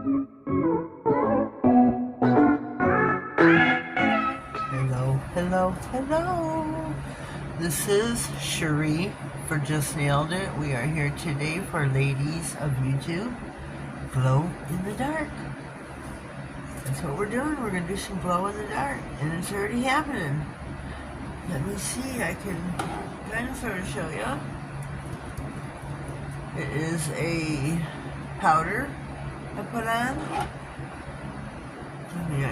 Hello, hello, hello. This is Cherie for Just Nailed It. We are here today for ladies of YouTube. Glow in the dark. That's what we're doing. We're going to do some glow in the dark. And it's already happening. Let me see. I can kind of sort of show you. It is a powder I put on. Let me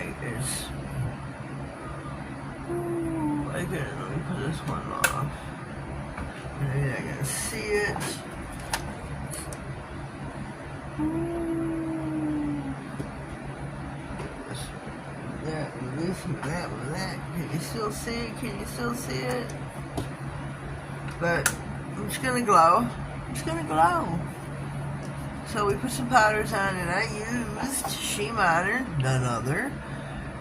put this one off. Maybe I can see it. That with this and that with that. Can you still see it? Can you still see it? But I'm just gonna glow. It's gonna glow. So we put some powders on, and I used She Modern, none other.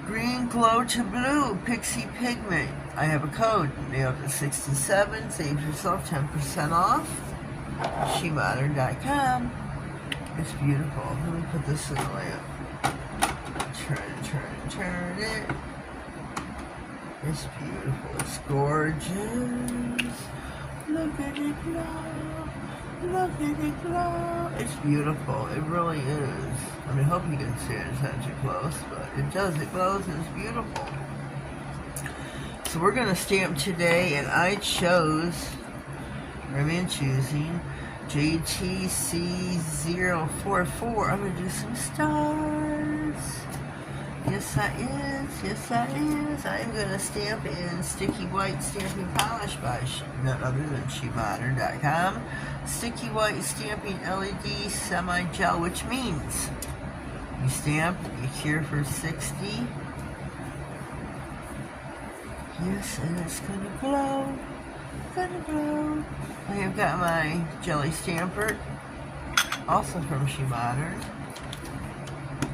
Green Glow to Blue Pixie Pigment. I have a code, NailedIt67. Save yourself 10% off. SheModern.com. It's beautiful. Let me put this in the lamp. Turn it. It's beautiful. It's gorgeous. Look at it glow. Look at it glow. It's beautiful. It really is. I mean, I hope you can see it. It's not too close, but it does. It glows and it's beautiful. So we're going to stamp today, and I chose, I'm choosing JTC044. I'm going to do some stars. Yes, I is. Yes, I is. I'm going to stamp in Sticky White Stamping Polish by none other than SheModern.com. Sticky White Stamping LED Semi-Gel, which means you stamp, you cure for 60. Yes, and it's going to glow. Gonna glow. I have got my jelly stamper, also from She Modern.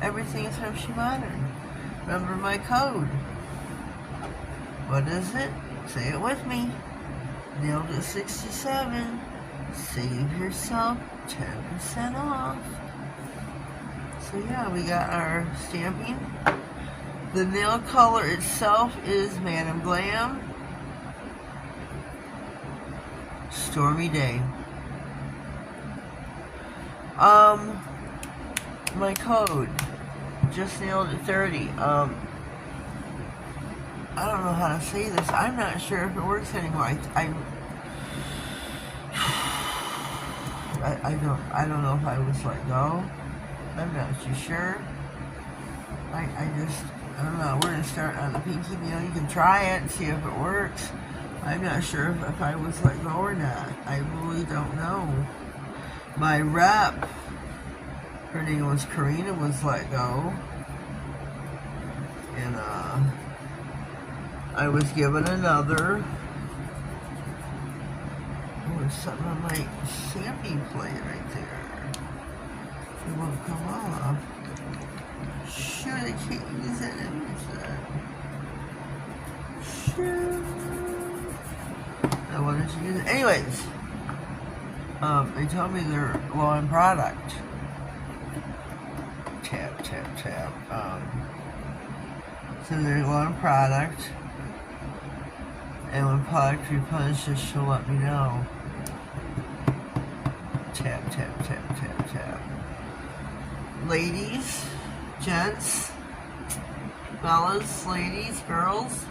Everything is from She Modern. Remember my code. What is it? Say it with me. NailedIt67. Save yourself 10% off. So yeah, we got our stamping. The nail color itself is Madam Glam. Stormy Day. My code, Just Nailed It 30. I don't know how to say this. I'm not sure if it works anymore. I don't know if I was let go. I'm not too sure. I don't know. We're gonna start on the pinky nail. You can try it and see if it works. I'm not sure if I was let go or not. I really don't know. My rep, her name was Karina, was let go. And I was given another. Oh, there's something on my stamping plate right there. It won't come off. Shoot, I can't use that image then. Shoot. I wanted to use it. Anyways, they told me they're low on product. Tap. So they're low on product. And when product replenishes, she'll let me know. Tap. Ladies, gents, fellas, ladies, girls.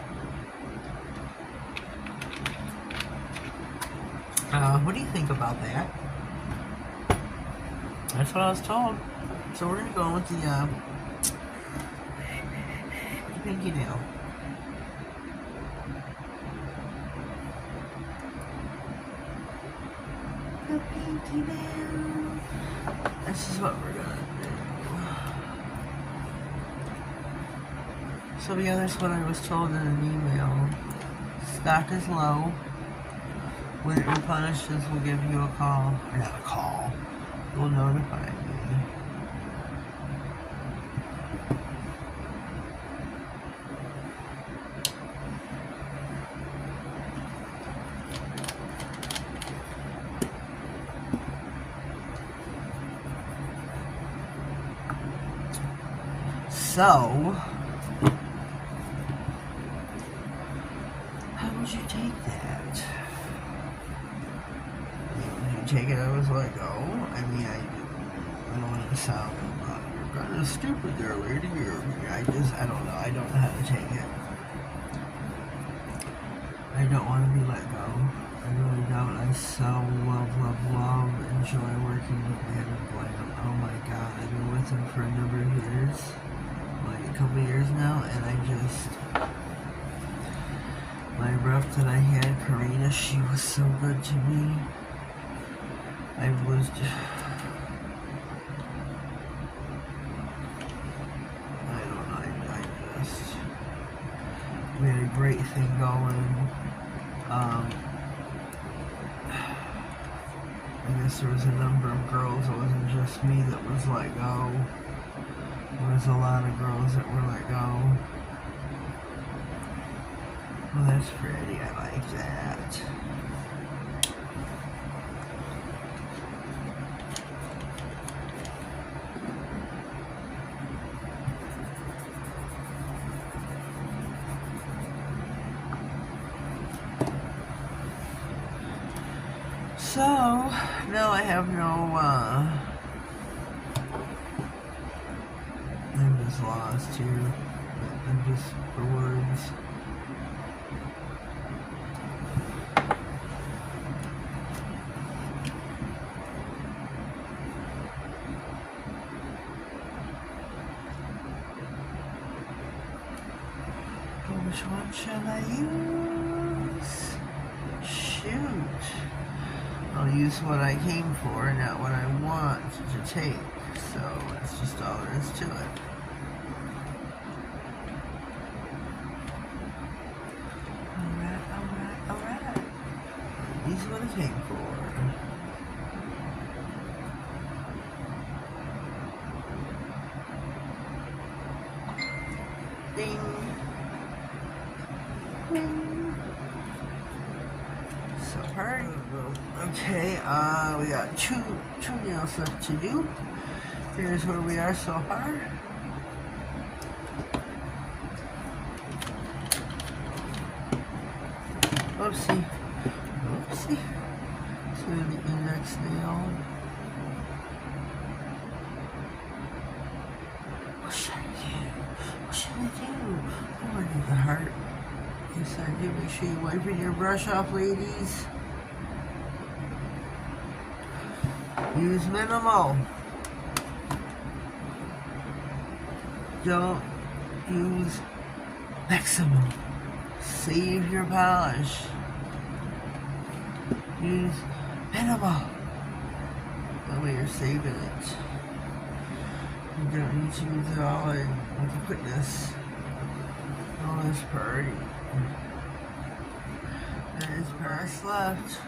What do you think about that? That's what I was told. So we're going to go with the pinky nail. The pinky nail. This is what we're going to do. So yeah, that's what I was told in an email. Stock is low. When it replenishes, we'll give you a call. Or not a call. We'll notify you. So, how would you take that? Would you take it as like, oh, I mean, I don't want to sound, you're kind of stupid there, lady, or I don't know, I don't know how to take it. I don't want to be let go. I really don't. I so love, enjoy working with Glam. Oh my god, I've been with him for a number of years, like a couple of years now, and my rep that I had, Karina, she was so good to me. I was just, I don't know, we had a great thing going. I guess there was a number of girls, it wasn't just me that was let go. There was a lot of girls that were let go. Well, that's pretty, I like that. So, now I have no, I'm just lost here. I'm just for words. Which one shall I use? Shoot. I'll use what I came for, not what I want to take. So that's just all there is to it. Alright. Use what I came for. Ding. Ding. So hard. Okay, we got two nails left to do. Here's where we are so far. Oopsie. It's gonna be the next nail. What should I do? Oh, I need the heart. Yes, I do. Make sure you wiping your brush off, ladies. Use minimal. Don't use maximum. Save your polish. Use minimal. That way you're saving it. You don't need to use it all with quickness. Oh, this party. There is parts left.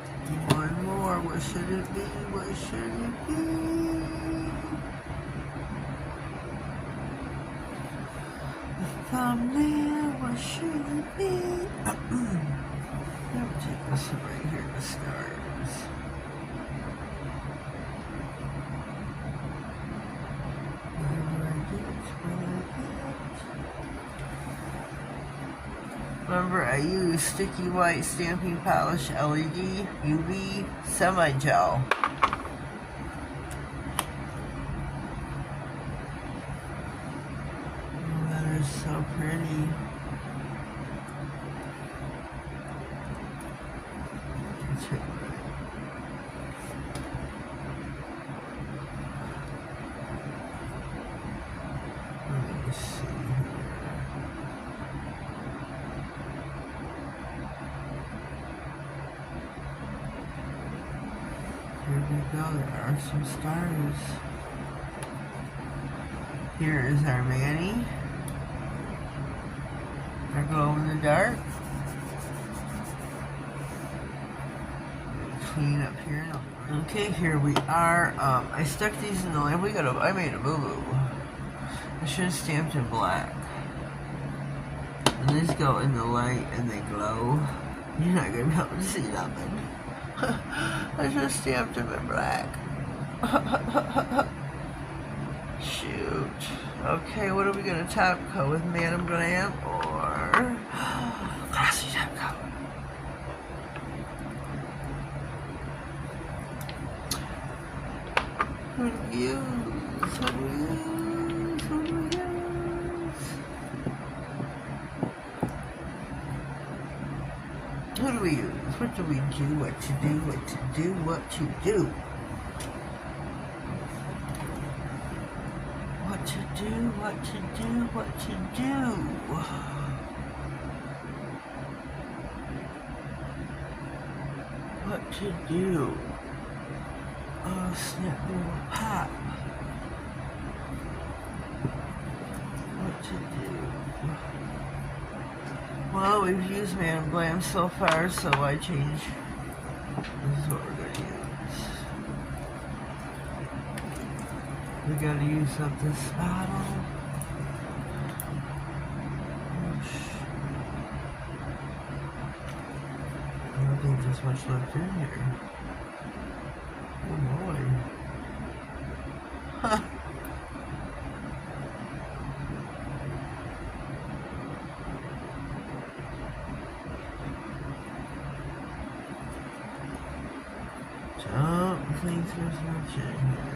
One more. What should it be? What should it be? The thumbnail. What should it be? I'll take this one right here to start. Remember, I use sticky white stamping polish LED UV semi-gel. Oh, that is so pretty. Let me see. Here we go, there are some stars. Here is our Manny. Our glow in the dark. Clean up here. Okay, here we are. I stuck these in the lamp. I made a boo-boo. I should have stamped in black. And these go in the light and they glow. You're not gonna be able to see nothing. I should have stamped them in black. Shoot. Okay, what are we gonna top coat with, Madam Glam or glossy top coat? Who do we use? Who do we use? Who do we use? Who do we use? What do we do? What to do? What to do? What to do? What to do? What to do? What to do? What to do? Oh, snap, little pop. What to do? Well, we've used Madam Glam so far, so I change. This is what we're going to use. We got to use up this bottle. I don't think there's much left in here. Oh boy. Huh. Don't think there's much in here.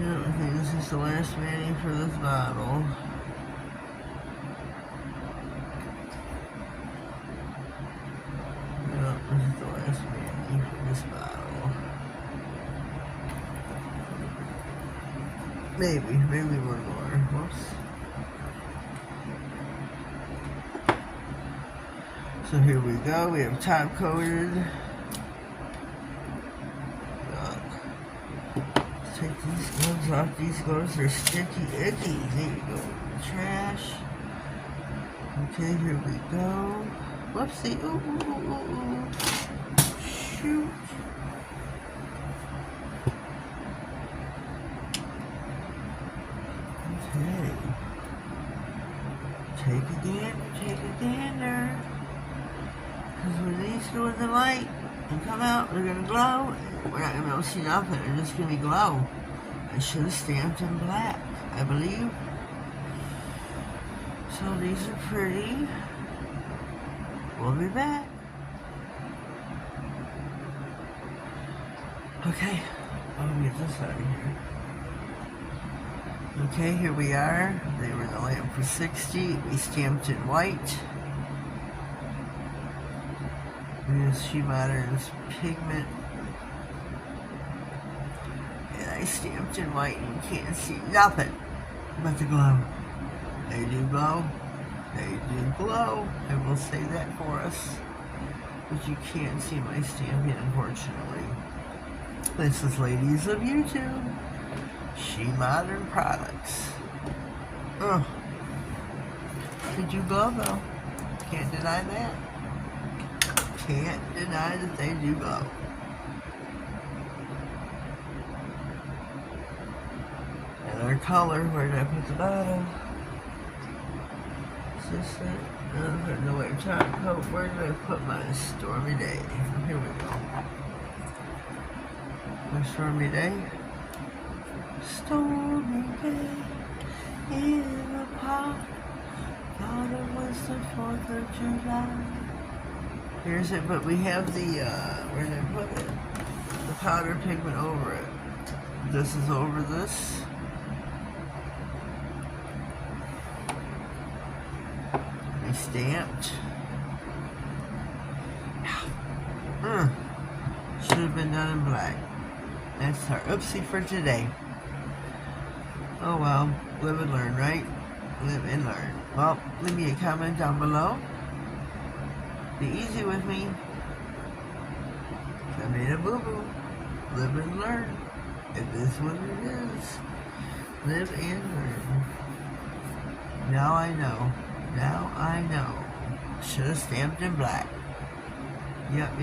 I think this is the last mani for this bottle. No, this is the last mani for this bottle. Maybe one more. Whoops. So here we go. We have top coated. Take these gloves off. These gloves are sticky icky. There you go. Trash. Okay, here we go. Whoopsie. Ooh, ooh, ooh, ooh, ooh. Shoot. Okay. Take a gander. Because when these go in the light and come out, they're going to glow. We're not going to be able to see nothing. They're just going to be glow. I should have stamped in black, I believe. So these are pretty. We'll be back. Okay. I'll get this out of here. Okay, here we are. They were in the lamp for 60. We stamped in white. We use She Modern's pigment. And I stamped in white and you can't see nothing but the glow. They do glow. They do glow. I will say that for us. But you can't see my stamping, unfortunately. This is ladies of YouTube. She Modern products. Oh. They do glow though. Can't deny that. Can't deny that they do glow. And our color, where did I put the bottle? Is this it? No, wait, top coat. Where did I put my Stormy Day? Here we go. My Stormy Day. Stormy Day in a pot. Thought it was the 4th of July. Here's it, but we have the, where did I put it? The powder pigment over it. This is over this. We stamped. Should have been done in black. That's our oopsie for today. Oh well, live and learn, right? Live and learn. Well, leave me a comment down below. Be easy with me. I made a boo-boo. Live and learn. It is what it is. Live and learn. Now I know. Now I know. Should have stamped in black. Yep.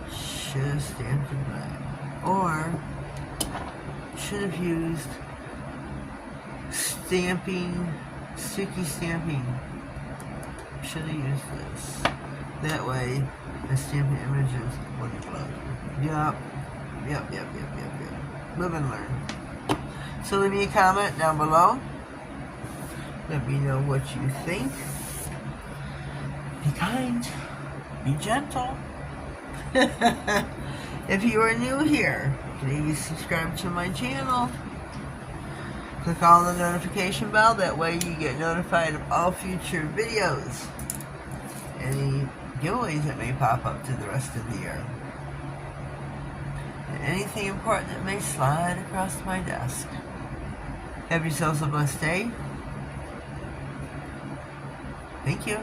Should have stamped in black. Or should have used stamping, sticky stamping. Should have used this. That way, the stamping images wouldn't glow. Yep. Live and learn. So leave me a comment down below. Let me know what you think. Be kind. Be gentle. If you are new here, please subscribe to my channel. Click on the notification bell. That way you get notified of all future videos. Any giveaways that may pop up through the rest of the year. And anything important that may slide across my desk. Have yourselves a blessed day. Thank you.